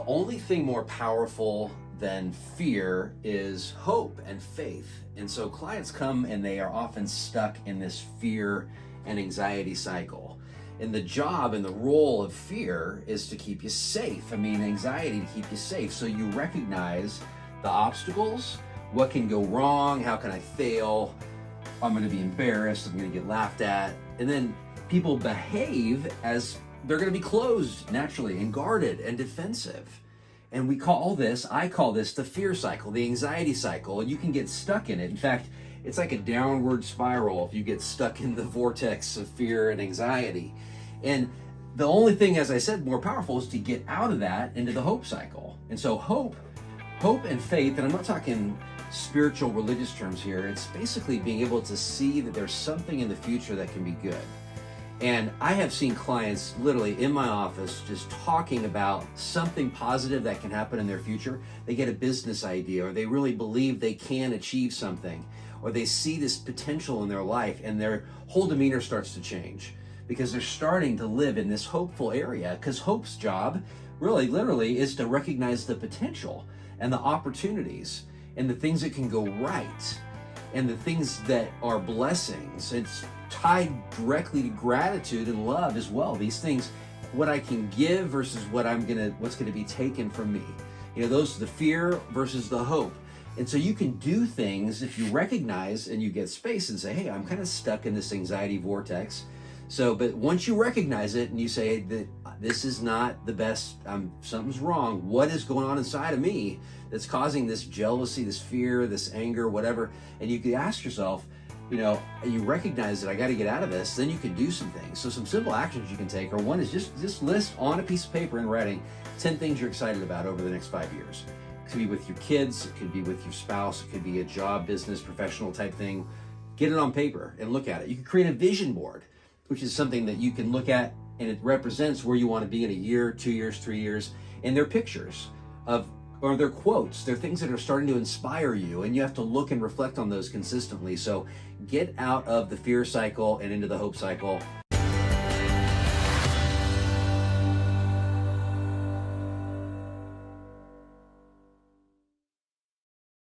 only thing more powerful than fear is hope and faith. And so clients come and they are often stuck in this fear and anxiety cycle. And the job and the role of fear is to keep you safe. I mean, anxiety to keep you safe. So you recognize the obstacles, what can go wrong, how can I fail, I'm going to be embarrassed, I'm going to get laughed at. And then people behave as they're going to be closed naturally and guarded and defensive. And I call this the fear cycle, the anxiety cycle, and you can get stuck in it. In fact, it's like a downward spiral if you get stuck in the vortex of fear and anxiety. And the only thing, as I said, more powerful is to get out of that into the hope cycle. And so hope and faith, and I'm not talking spiritual religious terms here, it's basically being able to see that there's something in the future that can be good. And I have seen clients literally in my office just talking about something positive that can happen in their future. They get a business idea, or they really believe they can achieve something, or they see this potential in their life, and their whole demeanor starts to change because they're starting to live in this hopeful area. Because hope's job really literally is to recognize the potential and the opportunities and the things that can go right and the things that are blessings. It's tied directly to gratitude and love as well. These things, what I can give versus what's gonna be taken from me. You know, those are the fear versus the hope. And so you can do things if you recognize and you get space and say, hey, I'm kind of stuck in this anxiety vortex. But once you recognize it and you say that this is not the best, something's wrong, what is going on inside of me that's causing this jealousy, this fear, this anger, whatever, and you can ask yourself, you recognize that I got to get out of this, then you can do some things. So some simple actions you can take are, one is just list on a piece of paper in writing 10 things you're excited about over the next 5 years. It could be with your kids, it could be with your spouse, it could be a job, business, professional type thing. Get it on paper and look at it. You can create a vision board, which is something that you can look at, and it represents where you want to be in a year, 2 years, 3 years, and they're pictures or they're quotes, they're things that are starting to inspire you, and you have to look and reflect on those consistently. So get out of the fear cycle and into the hope cycle.